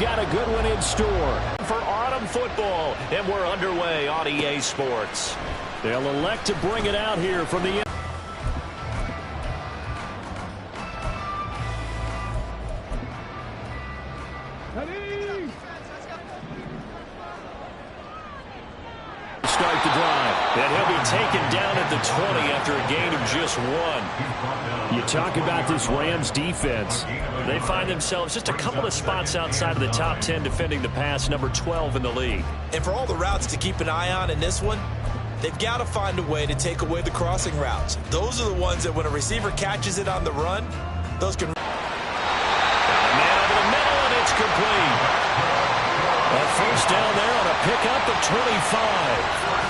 got a good one in store. For autumn football, and we're underway on EA Sports. They'll elect to bring it out here from the start the drive. And he'll be taken down at the 20 after a gain of just 1. You talk about this Rams defense. They find themselves just a couple of spots outside of the top 10 defending the pass, number 12 in the league. And for all the routes to keep an eye on in this one, they've got to find a way to take away the crossing routes. Those are the ones that when a receiver catches it on the run, those can... Man over the middle, and it's complete. A first down there on a pickup of 25.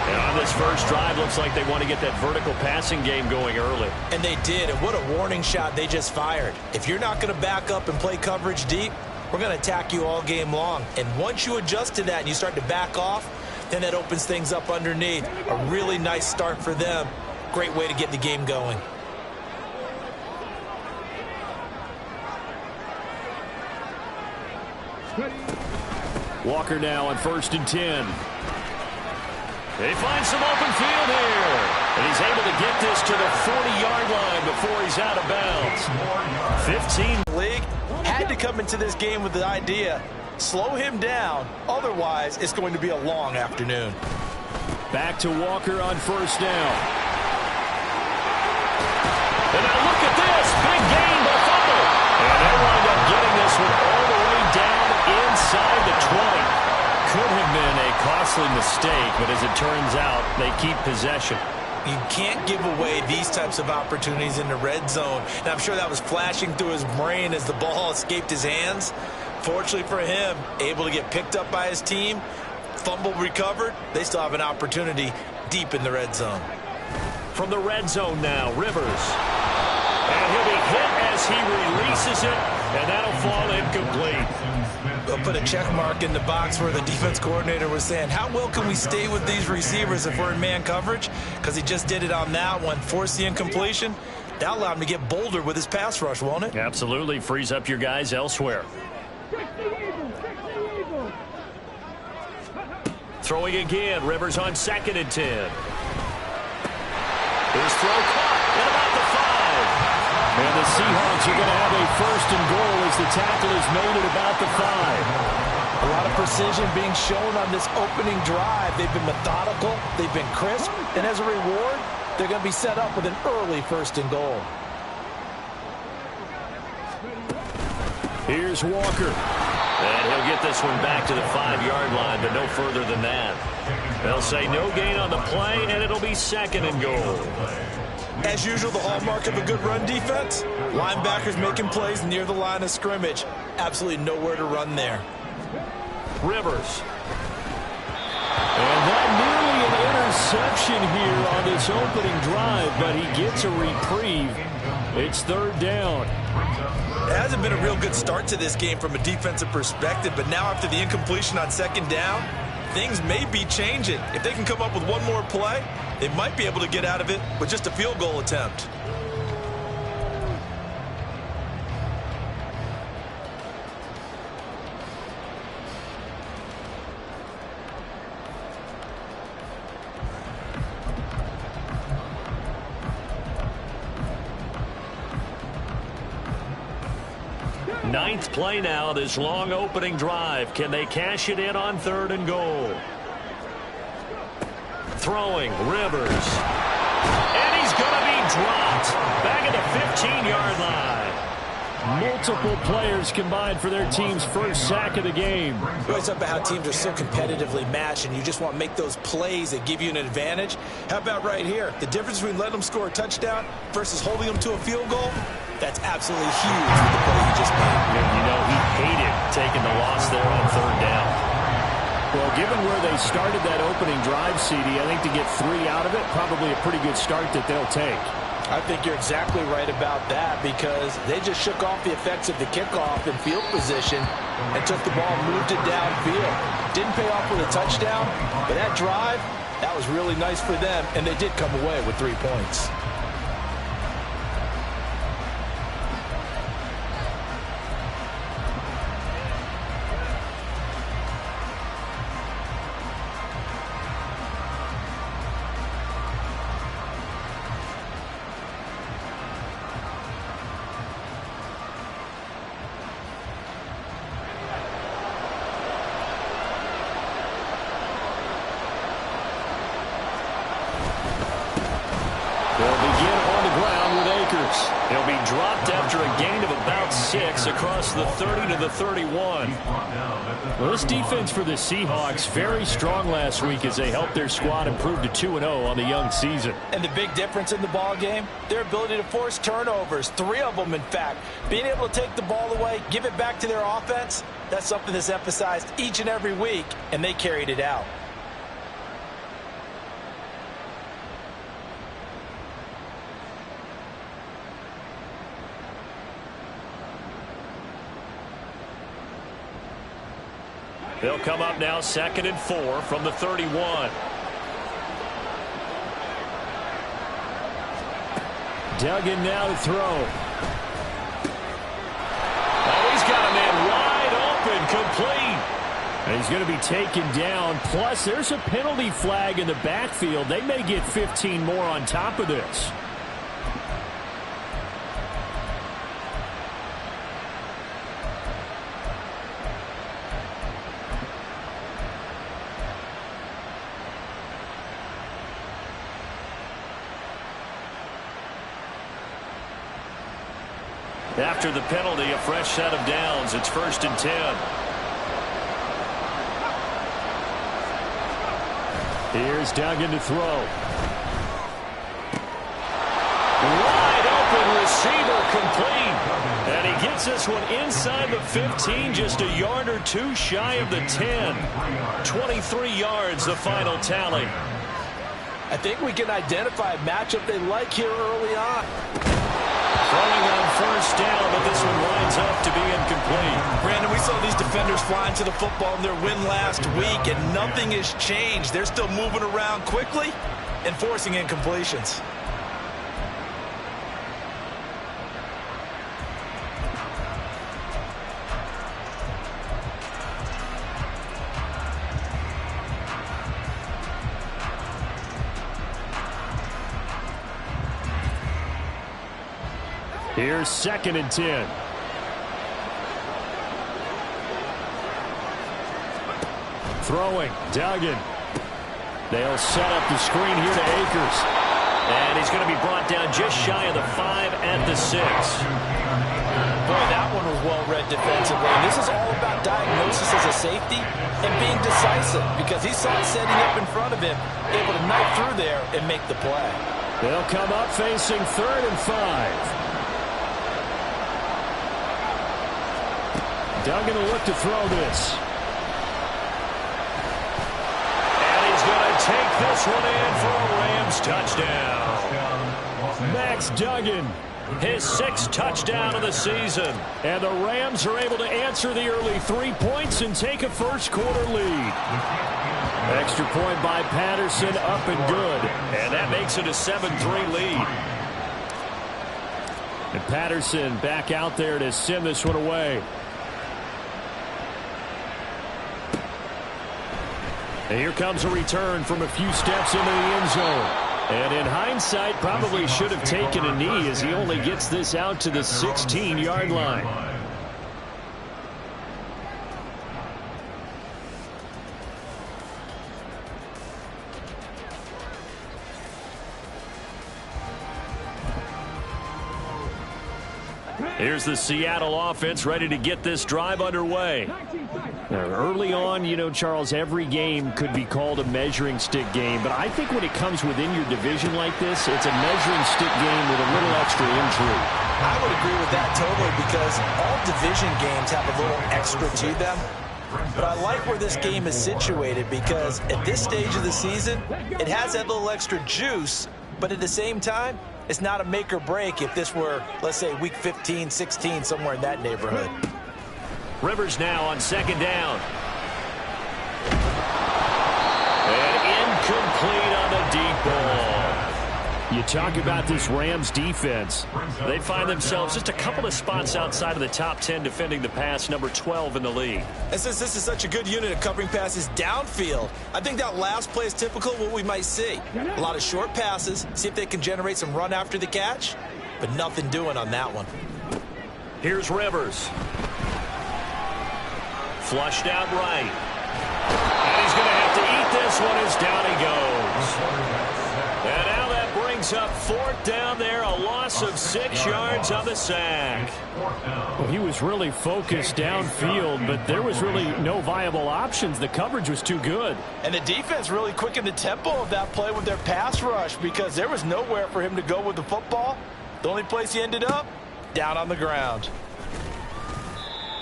And on this first drive, looks like they want to get that vertical passing game going early. And they did, and what a warning shot they just fired. If you're not going to back up and play coverage deep, we're going to attack you all game long. And once you adjust to that and you start to back off, then that opens things up underneath. A really nice start for them. Great way to get the game going. Walker now on 1st and 10. They find some open field here. And he's able to get this to the 40-yard line before he's out of bounds. 15. League had to come into this game with the idea, slow him down. Otherwise, it's going to be a long afternoon. Back to Walker on 1st down. And now look at this. Big gain by fumble. And they wind up getting this one all the way down inside the 20. Could have been a costly mistake, but as it turns out, they keep possession. You can't give away these types of opportunities in the red zone. Now, I'm sure that was flashing through his brain as the ball escaped his hands. Fortunately for him, able to get picked up by his team, fumble recovered. They still have an opportunity deep in the red zone. From the red zone now, Rivers. And he'll be hit as he releases it, and that'll fall incomplete. They'll put a check mark in the box where the defense coordinator was saying, how well can we stay with these receivers if we're in man coverage? Because he just did it on that one, forced the incompletion. That'll allow him to get bolder with his pass rush, won't it? Absolutely. Frees up your guys elsewhere. Throwing again. Rivers on 2nd and 10. His throw caught at about the 5. And the Seahawks are going to have a 1st and goal as the tackle is made at about the 5. A lot of precision being shown on this opening drive. They've been methodical. They've been crisp. And as a reward, they're going to be set up with an early 1st and goal. Here's Walker. And he'll get this one back to the 5-yard line, but no further than that. They'll say no gain on the play, and it'll be 2nd and goal. As usual, the hallmark of a good run defense, linebackers making plays near the line of scrimmage. Absolutely nowhere to run there. Rivers. And that nearly an interception here on this opening drive, but he gets a reprieve. It's 3rd down. It hasn't been a real good start to this game from a defensive perspective, but now after the incompletion on 2nd down, things may be changing. If they can come up with one more play, they might be able to get out of it with just a field goal attempt. Ninth play now, this long opening drive. Can they cash it in on 3rd and goal? Throwing, Rivers. And he's going to be dropped. Back at the 15-yard line. Multiple players combined for their team's first sack of the game. We always talk about how teams are so competitively matched, and you just want to make those plays that give you an advantage. How about right here? The difference between letting them score a touchdown versus holding them to a field goal, that's absolutely huge with the play he just made. You know, he hated taking the loss there on 3rd down. Well, given where they started that opening drive, CD, I think to get 3 out of it, probably a pretty good start that they'll take. I think you're exactly right about that because they just shook off the effects of the kickoff and field position and took the ball and moved it downfield. Didn't pay off with a touchdown, but that drive, that was really nice for them, and they did come away with 3 points. dropped after a gain of about 6 across the 30 to the 31. Well, this defense for the Seahawks, very strong last week as they helped their squad improve to 2-0 on the young season. And the big difference in the ball game, their ability to force turnovers, 3 of them in fact. Being able to take the ball away, give it back to their offense, that's something that's emphasized each and every week, and they carried it out. They'll come up now 2nd and 4 from the 31. Duggan now to throw. Oh, he's got a man wide open, complete. And he's going to be taken down. Plus, there's a penalty flag in the backfield. They may get 15 more on top of this. After the penalty, a fresh set of downs. It's 1st and 10. Here's Duggan to throw. Wide open receiver, complete. And he gets this one inside the 15, just a yard or 2 shy of the 10. 23 yards, the final tally. I think we can identify a matchup they like here early on. Throwing on 1st down, but this one winds up to be incomplete. Brandon, we saw these defenders flying to the football in their win last week, and nothing has changed. They're still moving around quickly and forcing incompletions. Here's 2nd and 10. Throwing, Duggan. They'll set up the screen here to Akers. And he's going to be brought down just shy of the 5 at the 6. Boy, that one was well-read defensively. And this is all about diagnosis as a safety and being decisive, because he saw it setting up in front of him, able to knife through there and make the play. They'll come up facing 3rd and 5. Duggan will look to throw this. And he's going to take this one in for a Rams touchdown. Max Duggan, his 6th touchdown of the season. And the Rams are able to answer the early 3 points and take a first-quarter lead. Extra point by Patterson, up and good. And that makes it a 7-3 lead. And Patterson back out there to send this one away. And here comes a return from a few steps into the end zone. And in hindsight, probably should have taken a knee as he only gets this out to the 16-yard line. Here's the Seattle offense ready to get this drive underway. Now, early on, you know, Charles, every game could be called a measuring stick game. But I think when it comes within your division like this, it's a measuring stick game with a little extra intrigue. I would agree with that totally, because all division games have a little extra to them. But I like where this game is situated, because at this stage of the season, it has that little extra juice. But at the same time, it's not a make or break if this were, let's say, week 15, 16, somewhere in that neighborhood. Rivers now on 2nd down. And incomplete on the deep ball. You talk about this Rams defense. They find themselves just a couple of spots outside of the top 10 defending the pass, number 12 in the league. And since this is such a good unit of covering passes downfield, I think that last play is typical of what we might see. A lot of short passes, see if they can generate some run after the catch, but nothing doing on that one. Here's Rivers. Flushed out right. And he's going to have to eat this one as down he goes. And now that brings brings up 4th down there, a loss of 6 yards on the sack. Well, he was really focused downfield, but there was really no viable options. The coverage was too good. And the defense really quickened the tempo of that play with their pass rush because there was nowhere for him to go with the football. The only place he ended up, down on the ground.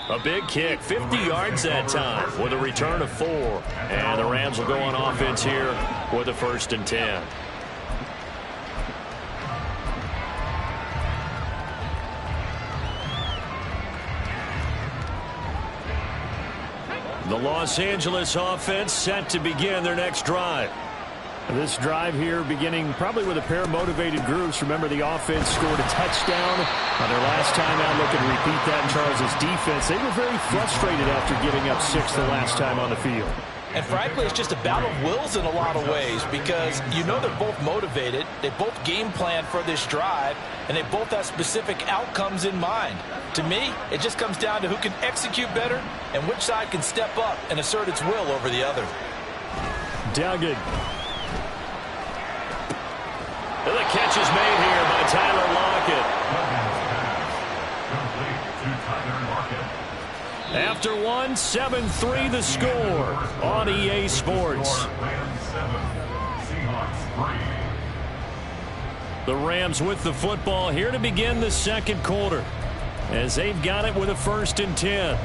A big kick, 50 yards that time with a return of 4. And the Rams will go on offense here with a 1st and 10. The Los Angeles offense set to begin their next drive. This drive here beginning probably with a pair of motivated groups. Remember, the offense scored a touchdown on their last time out. Looking to repeat that in Charles' defense. They were very frustrated after giving up 6 the last time on the field. And frankly, it's just a battle of wills in a lot of ways because you know they're both motivated. They both game plan for this drive, and they both have specific outcomes in mind. To me, it just comes down to who can execute better and which side can step up and assert its will over the other. Duggan. And the catch is made here by Tyler Lockett. After 1, 7-3 the score on EA Sports. The Rams with the football here to begin the 2nd quarter as they've got it with a 1st and 10.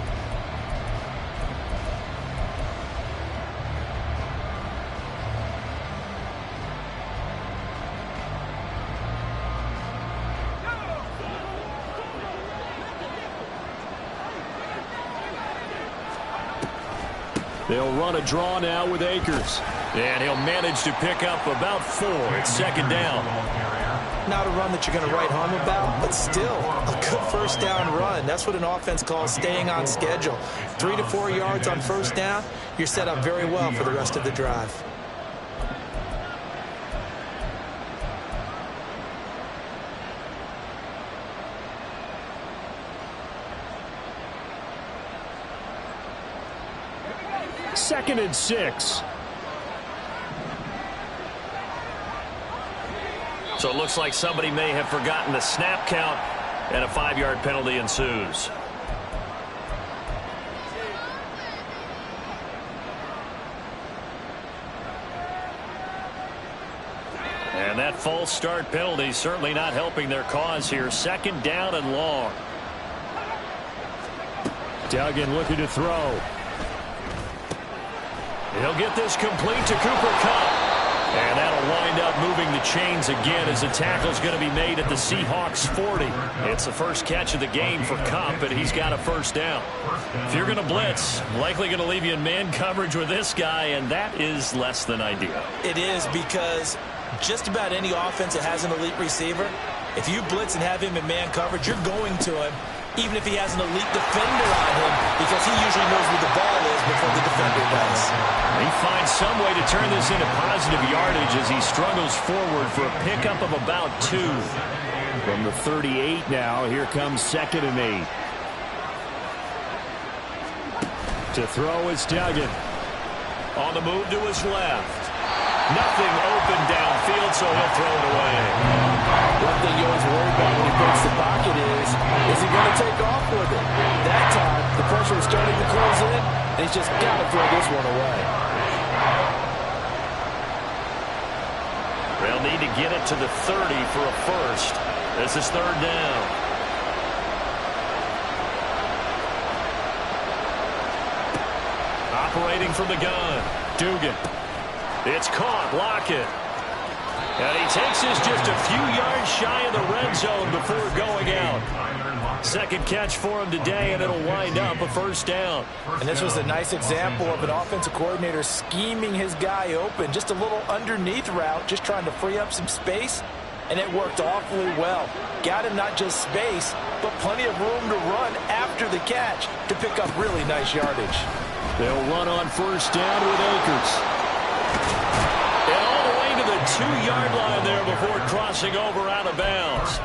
They'll run a draw now with Akers. And he'll manage to pick up about 4. It's 2nd down. Not a run that you're going to write home about, but still a good 1st down run. That's what an offense calls staying on schedule. 3 to 4 yards on 1st down, you're set up very well for the rest of the drive. Second and 6. So it looks like somebody may have forgotten the snap count, and a 5-yard penalty ensues. And that false start penalty certainly not helping their cause here. 2nd down and long. Duggan looking to throw. He'll get this complete to Cooper Kupp. And that'll wind up moving the chains again as the tackle's going to be made at the Seahawks 40. It's the first catch of the game for Kupp, and he's got a 1st down. If you're going to blitz, likely going to leave you in man coverage with this guy, and that is less than ideal. It is because just about any offense that has an elite receiver, if you blitz and have him in man coverage, you're going to him, even if he has an elite defender on him, because he usually knows where the ball is before the defender does. He finds some way to turn this into positive yardage as he struggles forward for a pickup of about 2. From the 38 now, here comes 2nd and 8. To throw is Duggan. On the move to his left. Nothing open downfield, so he'll throw it away. One thing you always worry about when he breaks the pocket is he going to take off with it? That time, the pressure is starting to close in, and he's just got to throw this one away. They'll need to get it to the 30 for a 1st. This is 3rd down. Operating from the gun. Dugan. It's caught. Lockett. And he takes this just a few yards shy of the red zone before going out. 2nd catch for him today, and it'll wind up a 1st down. And this was a nice example of an offensive coordinator scheming his guy open. Just a little underneath route, just trying to free up some space, and it worked awfully well. Got him not just space, but plenty of room to run after the catch to pick up really nice yardage. They'll run on 1st down with Akers. And all the way to the 2-yard line there before crossing over out of bounds.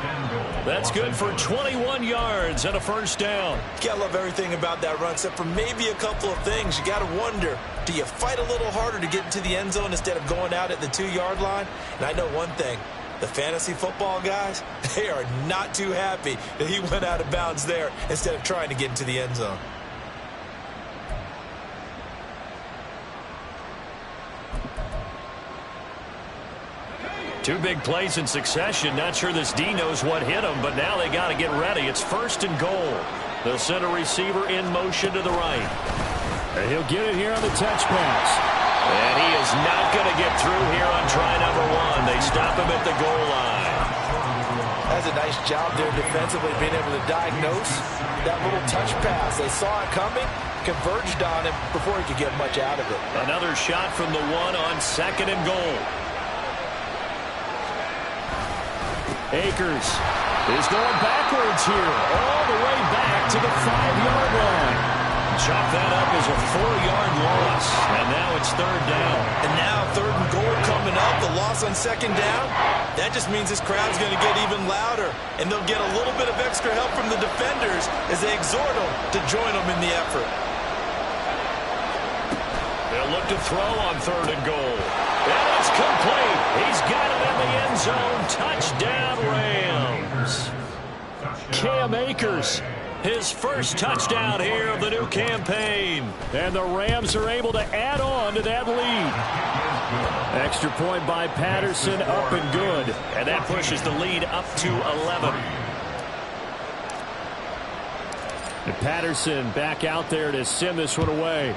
That's good for 21 yards and a 1st down. You gotta love everything about that run, except for maybe a couple of things. You gotta wonder, do you fight a little harder to get into the end zone instead of going out at the 2-yard line? And I know one thing, The fantasy football guys, they are not too happy that he went out of bounds there instead of trying to get into the end zone. Two big plays in succession. Not sure this D knows what hit him, but now they got to get ready. It's 1st and goal. The center receiver in motion to the right. And he'll get it here on the touch pass. And he is not going to get through here on try number 1. They stop him at the goal line. That's a nice job there defensively, being able to diagnose that little touch pass. They saw it coming, converged on him before he could get much out of it. Another shot from the 1 on 2nd and goal. Akers is going backwards here, all the way back to the 5-yard line. Chop that up as a 4-yard loss, and now it's 3rd down. And now 3rd and goal coming up, the loss on 2nd down. That just means this crowd's going to get even louder, and they'll get a little bit of extra help from the defenders as they exhort them to join them in the effort. They'll look to throw on 3rd and goal. And it's complete. He's got it in the end zone. Touchdown, Rams. Cam Akers, his first touchdown here of the new campaign. And the Rams are able to add on to that lead. Extra point by Patterson, up and good. And that pushes the lead up to 11. And Patterson back out there to send this one away.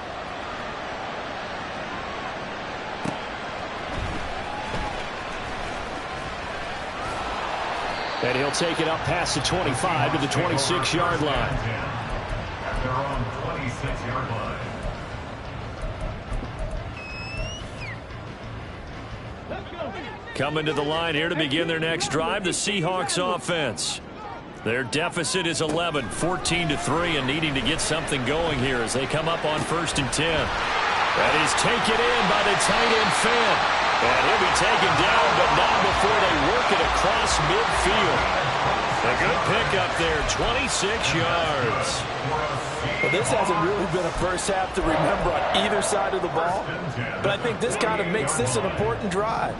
And he'll take it up past the 25 to the 26-yard line. They're on the 26-yard line. Coming to the line here to begin their next drive, the Seahawks offense. Their deficit is 11, 14-3, and needing to get something going here as they come up on 1st and 10. That is taken in by the tight end Finn. And he'll be taken down, but not before they work it across midfield. A good pickup there, 26 yards. Well, this hasn't really been a first half to remember on either side of the ball, but I think this kind of makes this an important drive.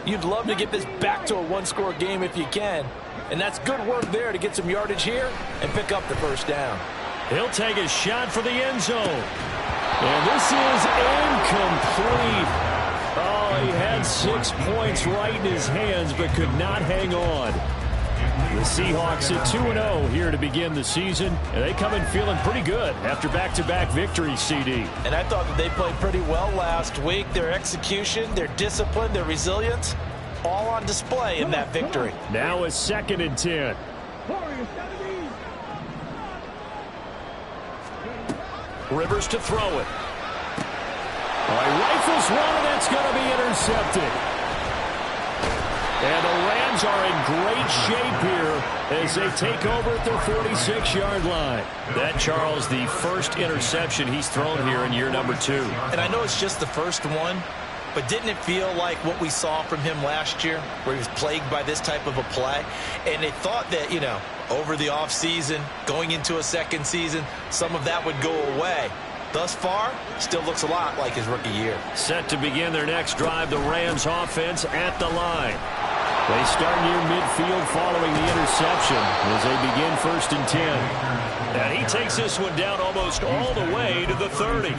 You'd love to get this back to a one-score game if you can, and that's good work there to get some yardage here and pick up the 1st down. He'll take a shot for the end zone. And this is incomplete. Oh, he had 6 points right in his hands, but could not hang on. The Seahawks at 2-0 here to begin the season, and they come in feeling pretty good after back-to-back victories, CD. And I thought that they played pretty well last week. Their execution, their discipline, their resilience, all on display in that victory. Now a 2nd and 10. Rivers to throw it. All right, rifles one, and that's going to be intercepted. And the Rams are in great shape here as they take over at their 46-yard line. That, Charles, the first interception he's thrown here in year number 2. And I know it's just the first one, but didn't it feel like what we saw from him last year, where he was plagued by this type of a play? And they thought that, you know, over the offseason, going into a 2nd season, some of that would go away. Thus far, still looks a lot like his rookie year. Set to begin their next drive, the Rams offense at the line. They start near midfield following the interception as they begin 1st and 10. And he takes this one down almost all the way to the 30.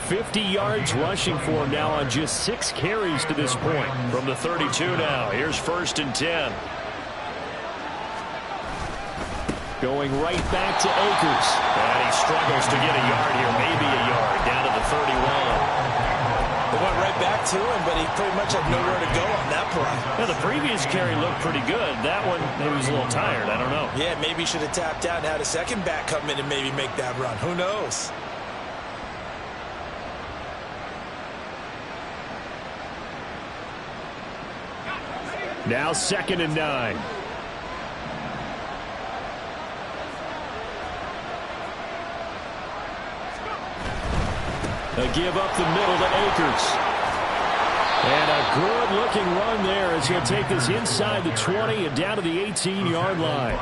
50 yards rushing for him now on just 6 carries to this point. From the 32 now, here's 1st and 10. Going right back to Akers. And he struggles to get a yard here, maybe a yard, down to the 31. They went right back to him, but he pretty much had nowhere to go on that play. Yeah, the previous carry looked pretty good. That one, maybe he was a little tired. I don't know. Yeah, maybe he should have tapped out and had a second back come in and maybe make that run. Who knows? Now 2nd and 9. They give up the middle to Akers. And a good-looking run there as he'll take this inside the 20 and down to the 18-yard line.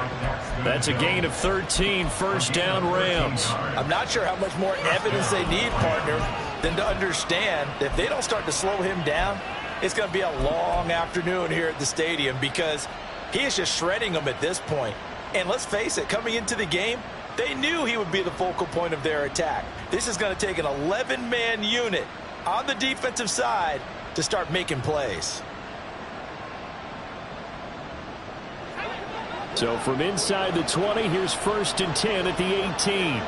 That's a gain of 13, 1st down Rams. I'm not sure how much more evidence they need, partner, than to understand that if they don't start to slow him down, it's going to be a long afternoon here at the stadium because he is just shredding them at this point. And let's face it, coming into the game, they knew he would be the focal point of their attack. This is going to take an 11-man unit on the defensive side to start making plays. So from inside the 20, here's 1st and 10 at the 18.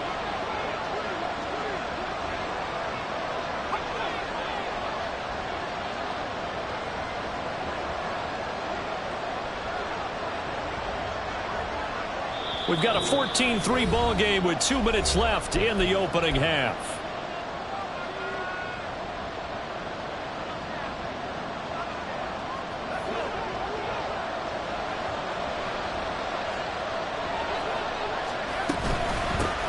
We've got a 14-3 ball game with 2 minutes left in the opening half.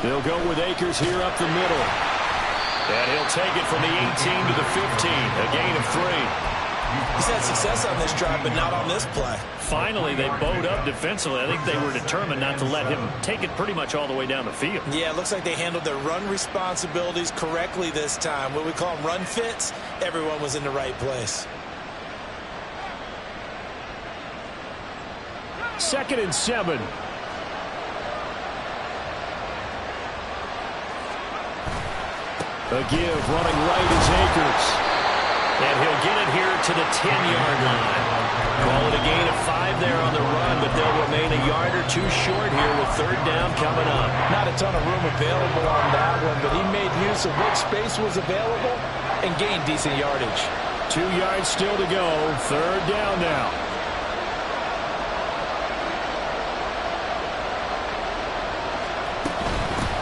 They'll go with Akers here up the middle. And he'll take it from the 18 to the 15, a gain of 3. He's had success on this drive, but not on this play. Finally, they bowed up defensively. I think they were determined not to let him take it pretty much all the way down the field. Yeah, it looks like they handled their run responsibilities correctly this time. What we call them run fits, everyone was in the right place. 2nd and 7. A give running right is Akers. And he'll get it here to the 10-yard line. Call it a gain of 5 there on the run, but they'll remain a yard or 2 short here with 3rd down coming up. Not a ton of room available on that one, but he made use of what space was available and gained decent yardage. 2 yards still to go. 3rd down now.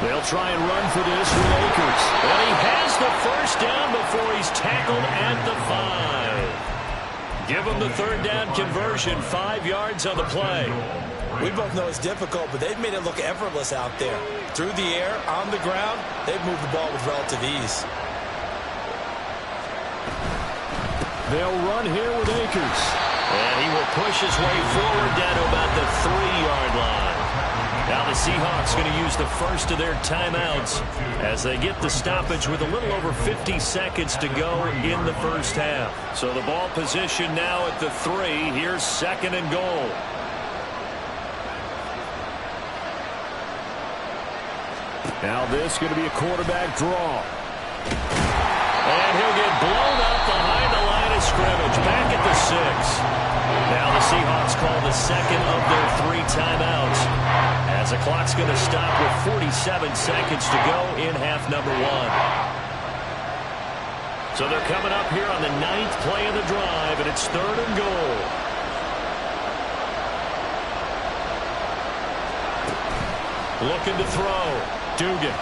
They'll try and run for this with Akers. And he has the 1st down before he's tackled at the 5. Give him the 3rd down conversion, 5 yards on the play. We both know it's difficult, but they've made it look effortless out there. Through the air, on the ground, they've moved the ball with relative ease. They'll run here with Akers. And he will push his way forward down to about the 3-yard line. Now the Seahawks going to use the first of their timeouts as they get the stoppage with a little over 50 seconds to go in the first half. So the ball position now at the 3. Here's 2nd and goal. Now this going to be a quarterback draw. And he'll get blown up behind the line of scrimmage. Back at the 6. Now the Seahawks call the 2nd of their 3 timeouts, as the clock's going to stop with 47 seconds to go in half number 1. So they're coming up here on the 9th play of the drive, and it's 3rd and goal. Looking to throw. Dugan.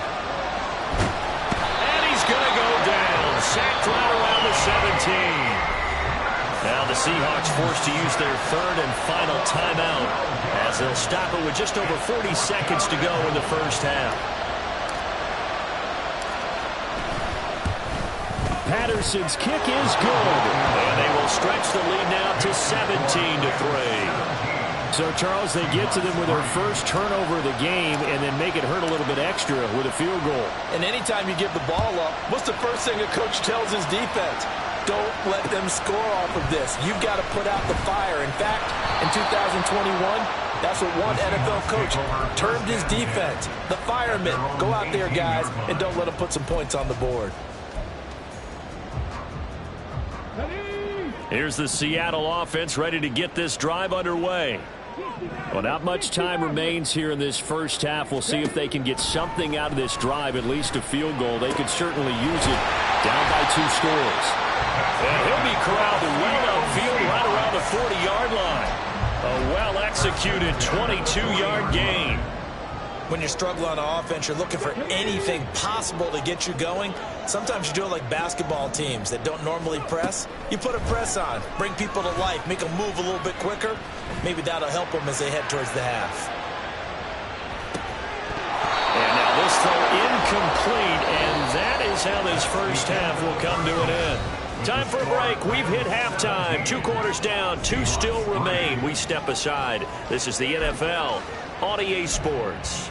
And he's going to go down. Sacked right around the 17. Now the Seahawks forced to use their 3rd and final timeout as they'll stop it with just over 40 seconds to go in the first half. Patterson's kick is good. And they will stretch the lead now to 17-3. So, Charles, they get to them with their first turnover of the game and then make it hurt a little bit extra with a field goal. And anytime you give the ball up, what's the first thing a coach tells his defense? Don't let them score off of this. You've got to put out the fire. In fact, in 2021, that's what one NFL coach termed his defense. The firemen. Go out there, guys, and don't let them put some points on the board. Here's the Seattle offense ready to get this drive underway. Well, not much time remains here in this first half. We'll see if they can get something out of this drive, at least a field goal. They could certainly use it down by 2 scores. And he'll be corralled well outfield right around the 40-yard line. A well-executed 22-yard gain. When you struggle on offense, you're looking for anything possible to get you going. Sometimes you do it like basketball teams that don't normally press. You put a press on, bring people to life, make them move a little bit quicker. Maybe that'll help them as they head towards the half. And now this throw incomplete, and that is how this first half will come to an end. Time for a break. We've hit halftime. 2 quarters down, 2 still remain. We step aside. This is the NFL on EA Sports.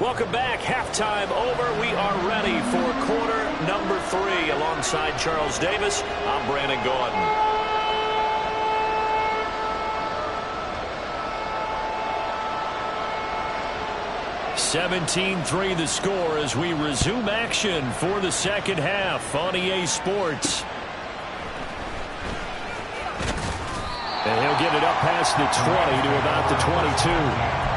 Welcome back. Halftime over. We are ready for quarter number 3. Alongside Charles Davis, I'm Brandon Gordon. 17-3 the score as we resume action for the second half on EA Sports. And he'll get it up past the 20 to about the 22.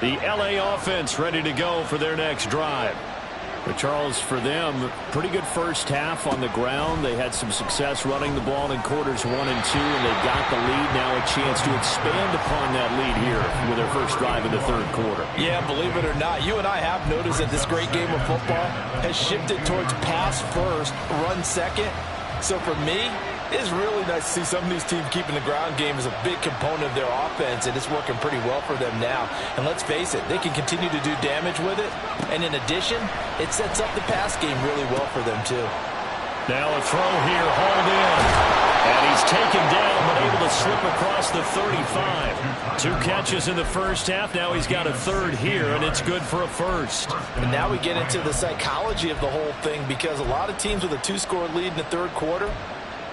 The LA offense ready to go for their next drive. But Charles, for them, pretty good first half on the ground. They had some success running the ball in quarters 1 and 2, and they've got the lead. Now a chance to expand upon that lead here with their first drive in the third quarter. Yeah, believe it or not, you and I have noticed that this great game of football has shifted towards pass first, run second. So for me, it's really nice to see some of these teams keeping the ground game as a big component of their offense, and it's working pretty well for them now. And let's face it, they can continue to do damage with it. And in addition, it sets up the pass game really well for them, too. Now a throw here, hauled in. And he's taken down, but able to slip across the 35. 2 catches in the first half. Now he's got a third here, and it's good for a first. And now we get into the psychology of the whole thing, because a lot of teams with a 2-score lead in the third quarter,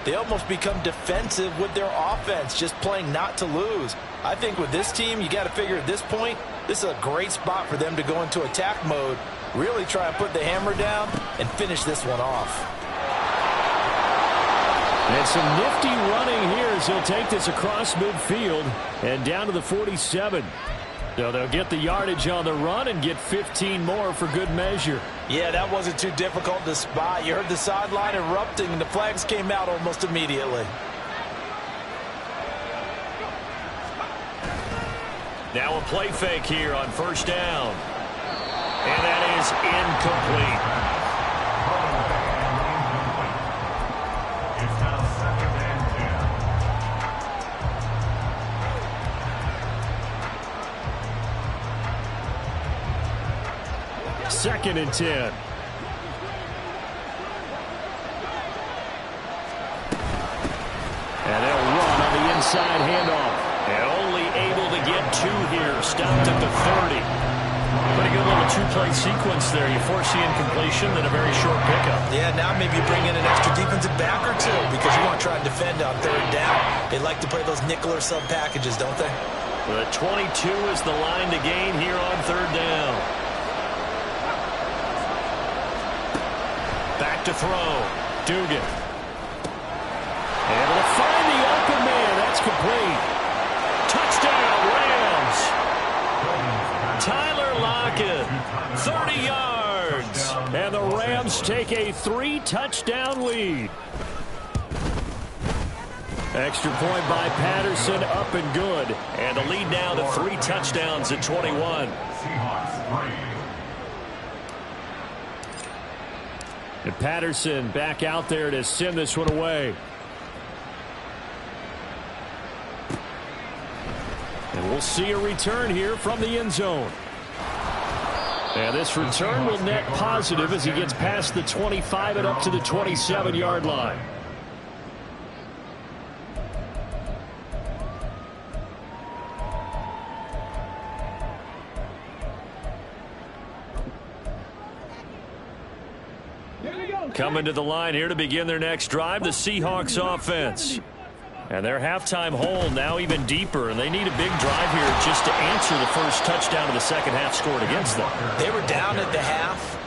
they almost become defensive with their offense, just playing not to lose. I think with this team, you got to figure at this point, this is a great spot for them to go into attack mode, really try and put the hammer down and finish this one off. And some nifty running here as he'll take this across midfield and down to the 47. So they'll get the yardage on the run and get 15 more for good measure. Yeah, that wasn't too difficult to spot. You heard the sideline erupting, and the flags came out almost immediately. Now a play fake here on first down. And that is incomplete. It's now 2nd and 10. 2nd and 10. And they'll run on the inside handoff. And only able to get 2 here. Stopped at the 30. Pretty good little 2-play sequence there. You force the incompletion, then a very short pickup. Yeah, now maybe you bring in an extra defensive back or 2 because you want to try and defend on third down. They like to play those nickel or sub packages, don't they? The 22 is the line to gain here on third down. Back to throw. Dugan. Able to find the open man. That's complete. Touchdown, Rams. Tyler Lockett, 30 yards. And the Rams take a 3-touchdown lead. Extra point by Patterson, up and good. And the lead now to 3 touchdowns at 21. Seahawks 3. And Patterson back out there to send this one away. And we'll see a return here from the end zone. And this return will net positive as he gets past the 25 and up to the 27-yard line. Coming to the line here to begin their next drive, the Seahawks offense. And their halftime hole now even deeper, and they need a big drive here just to answer the first touchdown of the second half scored against them. They were down at the half.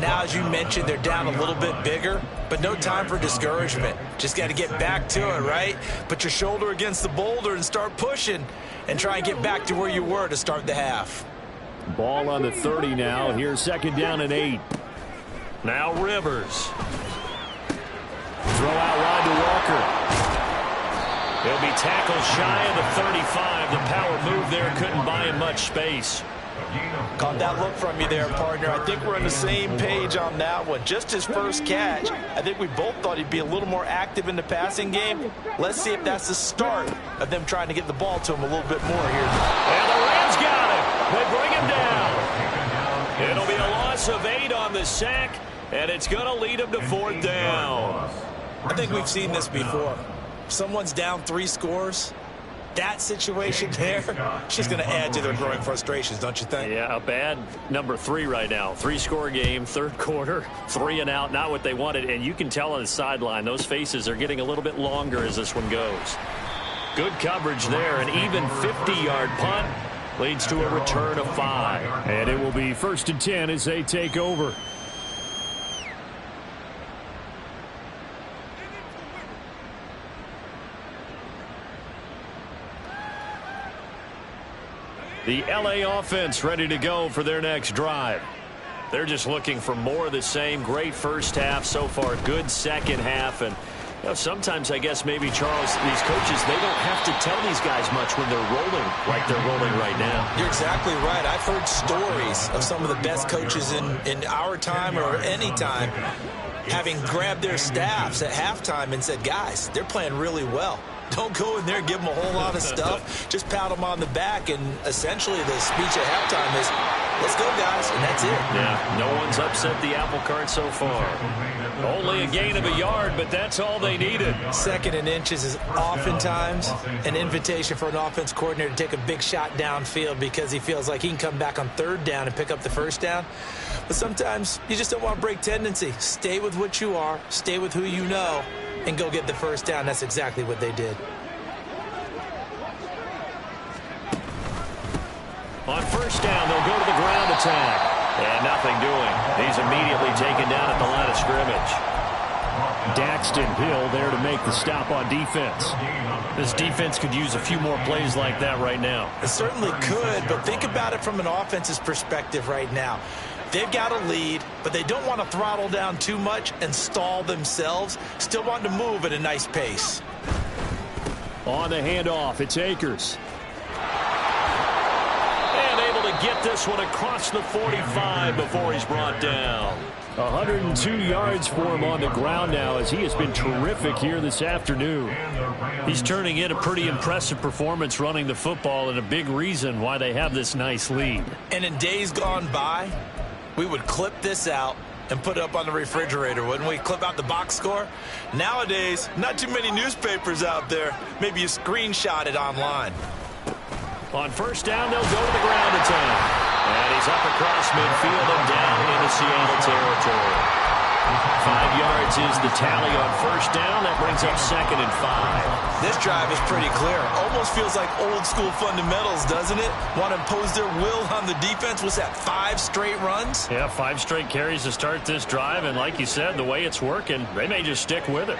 Now, as you mentioned, they're down a little bit bigger, but no time for discouragement. Just got to get back to it, right? Put your shoulder against the boulder and start pushing and try and get back to where you were to start the half. Ball on the 30 now. Here's 2nd down and 8. Now Rivers. Throw out wide to Walker. He'll be tackled shy of the 35. The power move there couldn't buy him much space. Caught that look from you there, partner. I think we're on the same page on that one. Just his first catch. I think we both thought he'd be a little more active in the passing game. Let's see if that's the start of them trying to get the ball to him a little bit more here. And the Rams got him. They bring him down. It'll be a loss of 8 on the sack, and it's going to lead them to 4th down. I think we've seen this before. Someone's down 3 scores. That situation there, it's just going to add to their growing frustrations, don't you think? Yeah, a bad number 3 right now. 3-score game, third quarter, 3 and out, not what they wanted. And you can tell on the sideline, those faces are getting a little bit longer as this one goes. Good coverage there, an even 50-yard punt leads to a return of 5. And it will be 1st and 10 as they take over. The LA offense ready to go for their next drive. They're just looking for more of the same. Great first half so far. Good second half. And you know, sometimes I guess maybe, Charles, these coaches, they don't have to tell these guys much when they're rolling like they're rolling right now. You're exactly right. I've heard stories of some of the best coaches in our time or any time having grabbed their staffs at halftime and said, guys, they're playing really well. Don't go in there and give them a whole lot of stuff. Just pat them on the back, and essentially the speech at halftime is, let's go, guys, and that's it. Yeah, no one's upset the apple cart so far. Only a gain of a yard, but that's all they needed. 2nd and inches is oftentimes an invitation for an offense coordinator to take a big shot downfield because he feels like he can come back on 3rd down and pick up the 1st down. But sometimes you just don't want to break tendency. Stay with what you are, stay with who you know, and go get the 1st down. That's exactly what they did. On 1st down, they'll go to the ground attack. And nothing doing. He's immediately taken down at the line of scrimmage. Daxton Hill there to make the stop on defense. This defense could use a few more plays like that right now. It certainly could, but think about it from an offense's perspective right now. They've got a lead, but they don't want to throttle down too much and stall themselves. Still want to move at a nice pace. On the handoff, it's Akers. And able to get this one across the 45 before he's brought down. 102 yards for him on the ground now as he has been terrific here this afternoon. He's turning in a pretty impressive performance running the football, and a big reason why they have this nice lead. And in days gone by, we would clip this out and put it up on the refrigerator, wouldn't we? Clip out the box score. Nowadays, not too many newspapers out there. Maybe you screenshot it online. On 1st down, they'll go to the ground attack. And he's up across midfield and down into Seattle territory. 5 yards is the tally on 1st down. That brings up 2nd and 5. This drive is pretty clear. Almost feels like old school fundamentals, doesn't it? Want to impose their will on the defense. Was that 5 straight runs? Yeah, 5 straight carries to start this drive. And like you said, the way it's working, they may just stick with it.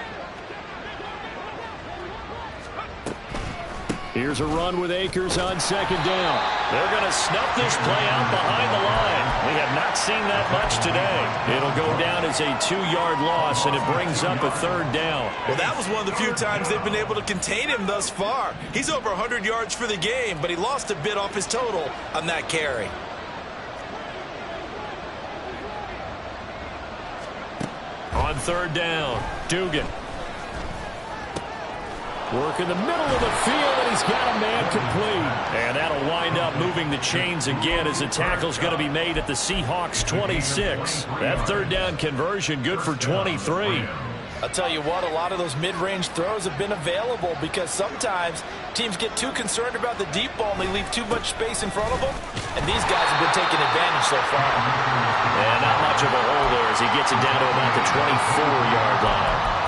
Here's a run with Akers on 2nd down. They're going to snuff this play out behind the line. We have not seen that much today. It'll go down as a 2-yard loss, and it brings up a 3rd down. Well, that was one of the few times they've been able to contain him thus far. He's over 100 yards for the game, but he lost a bit off his total on that carry. On 3rd down, Dugan. Work in the middle of the field, and he's got a man complete. And that'll wind up moving the chains again as the tackle's going to be made at the Seahawks 26. That 3rd down conversion good for 23. I'll tell you what, a lot of those mid-range throws have been available because sometimes teams get too concerned about the deep ball and they leave too much space in front of them. And these guys have been taking advantage so far. And not much of a hole there as he gets it down to about the 24-yard line.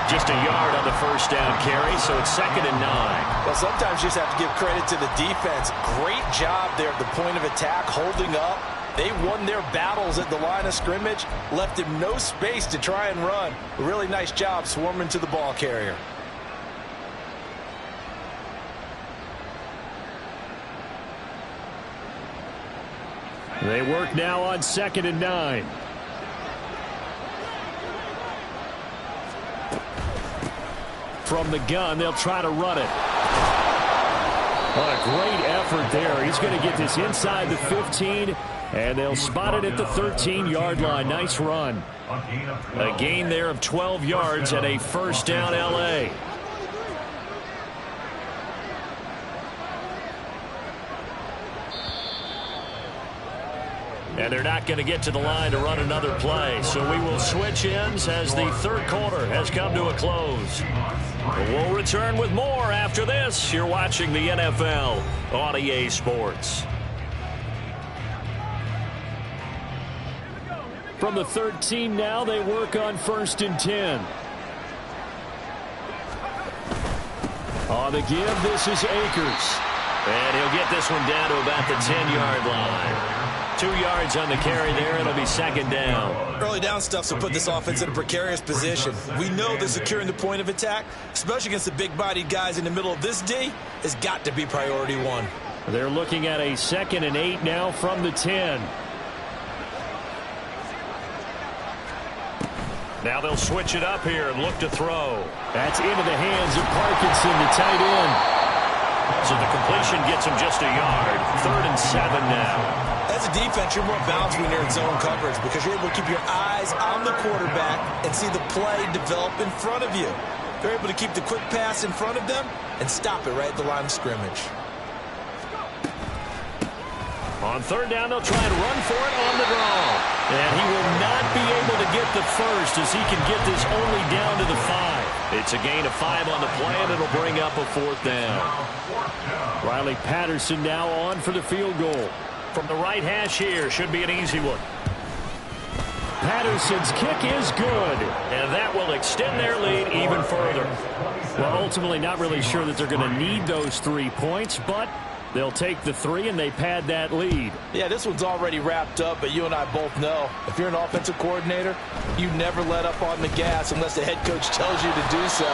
Just a yard on the 1st down carry, so it's 2nd and 9. Well, sometimes you just have to give credit to the defense. Great job there at the point of attack, holding up. They won their battles at the line of scrimmage, left him no space to try and run. A really nice job swarming to the ball carrier. They work now on 2nd and 9. From the gun, they'll try to run it. What a great effort there. He's going to get this inside the 15, and they'll spot it at the 13-yard line. Nice run. A gain there of 12 yards and a 1st down L.A. And they're not going to get to the line to run another play. So we will switch ends as the third quarter has come to a close. We'll return with more after this. You're watching the NFL on EA Sports. From the 13 now, they work on 1st and 10. On the give, this is Akers. And he'll get this one down to about the 10-yard line. 2 yards on the carry there. It'll be second down. Early down stuff will put this offense in a precarious position. We know that securing the point of attack, especially against the big-bodied guys in the middle of this D, has got to be priority one. They're looking at a 2nd and 8 now from the 10. Now they'll switch it up here and look to throw. That's into the hands of Parkinson, the tight end. So the completion gets him just a yard. 3rd and 7 now. As a defense, you're more balanced when you're in zone coverage because you're able to keep your eyes on the quarterback and see the play develop in front of you. They're able to keep the quick pass in front of them and stop it right at the line of scrimmage. On 3rd down, they'll try and run for it on the draw. And he will not be able to get the first as he can get this only down to the 5. It's a gain of 5 on the play, and it'll bring up a 4th down. Riley Patterson now on for the field goal. From the right hash here, should be an easy one. Patterson's kick is good. And that will extend their lead even further. Well, ultimately not really sure that they're going to need those 3 points, but they'll take the 3 and they pad that lead. Yeah, this one's already wrapped up, but you and I both know if you're an offensive coordinator, you never let up on the gas unless the head coach tells you to do so.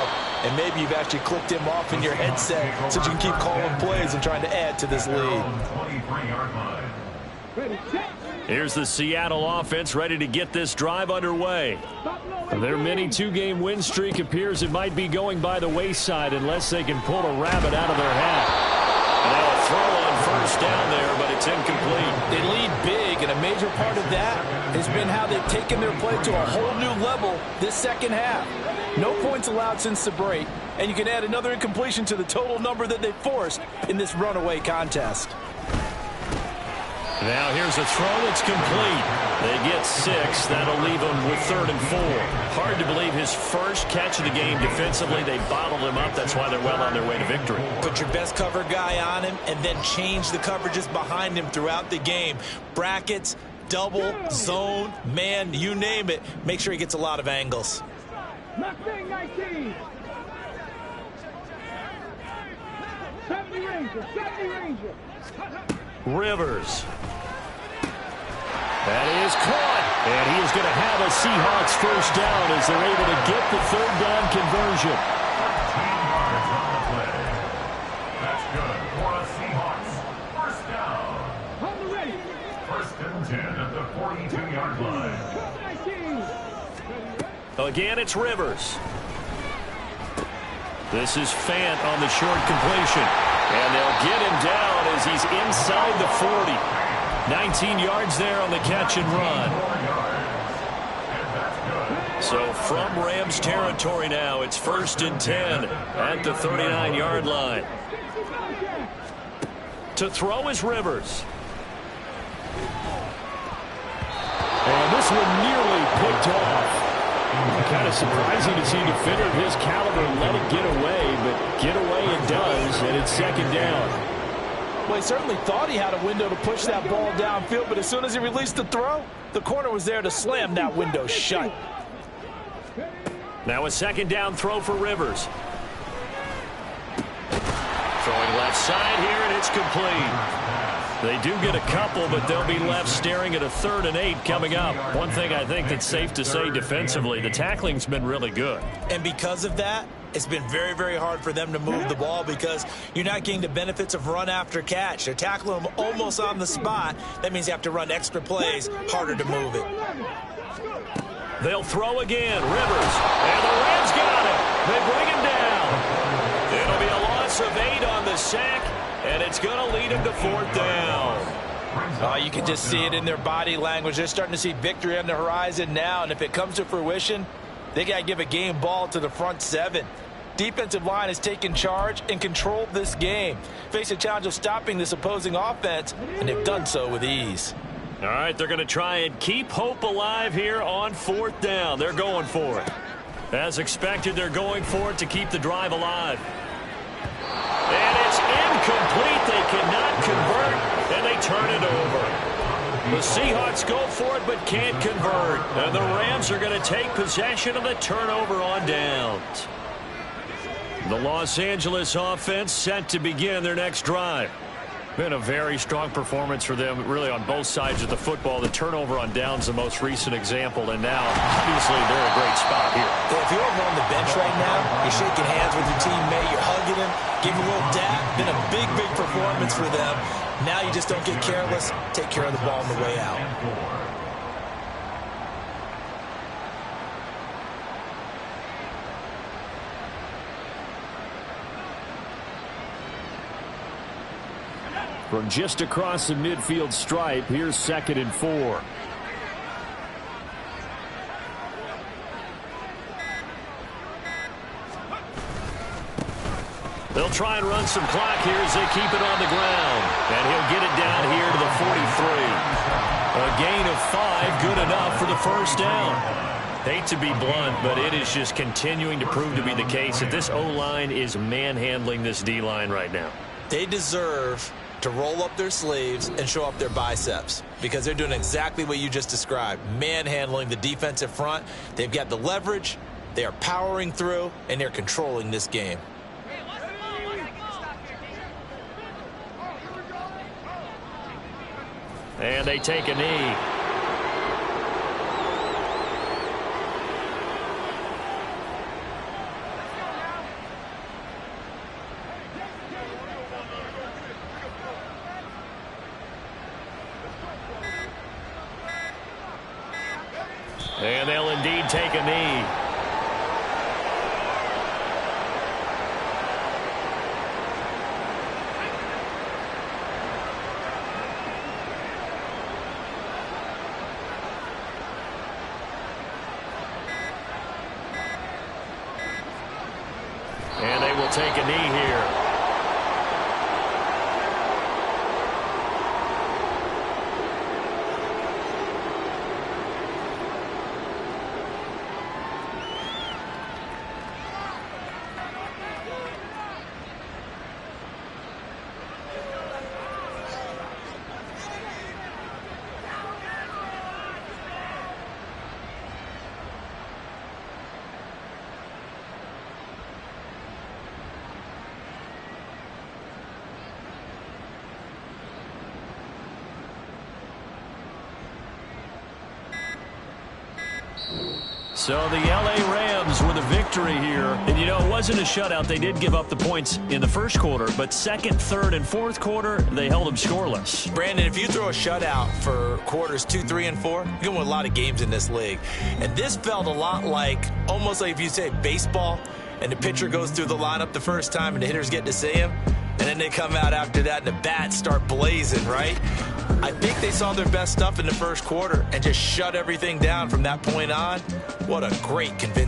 And maybe you've actually clicked him off in your headset so you can keep calling plays and trying to add to this lead. Here's the Seattle offense ready to get this drive underway. Their mini 2-game win streak appears it might be going by the wayside unless they can pull a rabbit out of their hat. Now a throw on 1st down there, but it's incomplete. They lead big, and a major part of that has been how they've taken their play to a whole new level this second half. No points allowed since the break, and you can add another incompletion to the total number that they forced in this runaway contest. Now here's a throw. It's complete. They get 6. That'll leave them with 3rd and 4. Hard to believe his first catch of the game defensively. They bottled him up. That's why they're well on their way to victory. Put your best cover guy on him and then change the coverages behind him throughout the game. Brackets, double, zone, man, you name it. Make sure he gets a lot of angles. 19. 70 Ranger. Rivers. That is caught. And he is going to have a Seahawks 1st down as they're able to get the 3rd down conversion. 10 yards on the play. That's good for a Seahawks 1st down. 1st and 10 at the 42-yard line. Again, it's Rivers. This is Fant on the short completion. And they'll get him down as he's inside the 40. 19 yards there on the catch and run. So from Rams territory now, it's 1st and 10 at the 39-yard line. To throw is Rivers. And this one nearly picked off. Kind of surprising to see a defender of his caliber let it get away, but get away it does, and it's 2nd down. Well, he certainly thought he had a window to push that ball downfield, but as soon as he released the throw, the corner was there to slam that window shut. Now a 2nd down throw for Rivers. Throwing left side here, and it's complete. They do get a couple, but they'll be left staring at a 3rd and 8 coming up. One thing I think that's safe to say defensively, the tackling's been really good. And because of that, it's been very, very hard for them to move the ball because you're not getting the benefits of run after catch. They're tackling them almost on the spot. That means you have to run extra plays, harder to move it. They'll throw again. Rivers. And the Rams got it. They bring him down. It'll be a loss of 8 on the sack, and it's going to lead him to 4th down. You can just see it in their body language. They're starting to see victory on the horizon now, and if it comes to fruition, they got to give a game ball to the front 7. Defensive line has taken charge and controlled this game. Face a challenge of stopping this opposing offense, and they've done so with ease. All right, they're going to try and keep hope alive here on 4th down. They're going for it. As expected, they're going for it to keep the drive alive. And it's incomplete. They cannot convert, and they turn it over. The Seahawks go for it but can't convert. And the Rams are going to take possession of the turnover on downs. The Los Angeles offense set to begin their next drive. Been a very strong performance for them, really, on both sides of the football. The turnover on downs, the most recent example, and now, obviously, they're in a great spot here. Yeah, if you're over on the bench right now, you're shaking hands with your teammate, you're hugging him, giving a little dap. Been a big, big performance for them. Now you just don't get careless. Take care of the ball on the way out. From just across the midfield stripe, here's 2nd and 4. They'll try and run some clock here as they keep it on the ground. And he'll get it down here to the 43. A gain of 5, good enough for the first down. Hate to be blunt, but it is just continuing to prove to be the case that this O-line is manhandling this D-line right now. They deserve to roll up their sleeves and show up their biceps, because they're doing exactly what you just described, manhandling the defensive front. They've got the leverage, they are powering through, and they're controlling this game. And they take a knee. And they'll indeed take a knee. And they will take a knee here. So the L.A. Rams with a victory here. And, you know, it wasn't a shutout. They did give up the points in the first quarter, but second, third, and fourth quarter, they held them scoreless. Brandon, if you throw a shutout for quarters 2, 3, and 4, you're going to win a lot of games in this league. And this felt a lot like, almost like if you say baseball, and the pitcher goes through the lineup the first time and the hitters get to see him, and then they come out after that and the bats start blazing, right? I think they saw their best stuff in the first quarter and just shut everything down from that point on. What a great convincing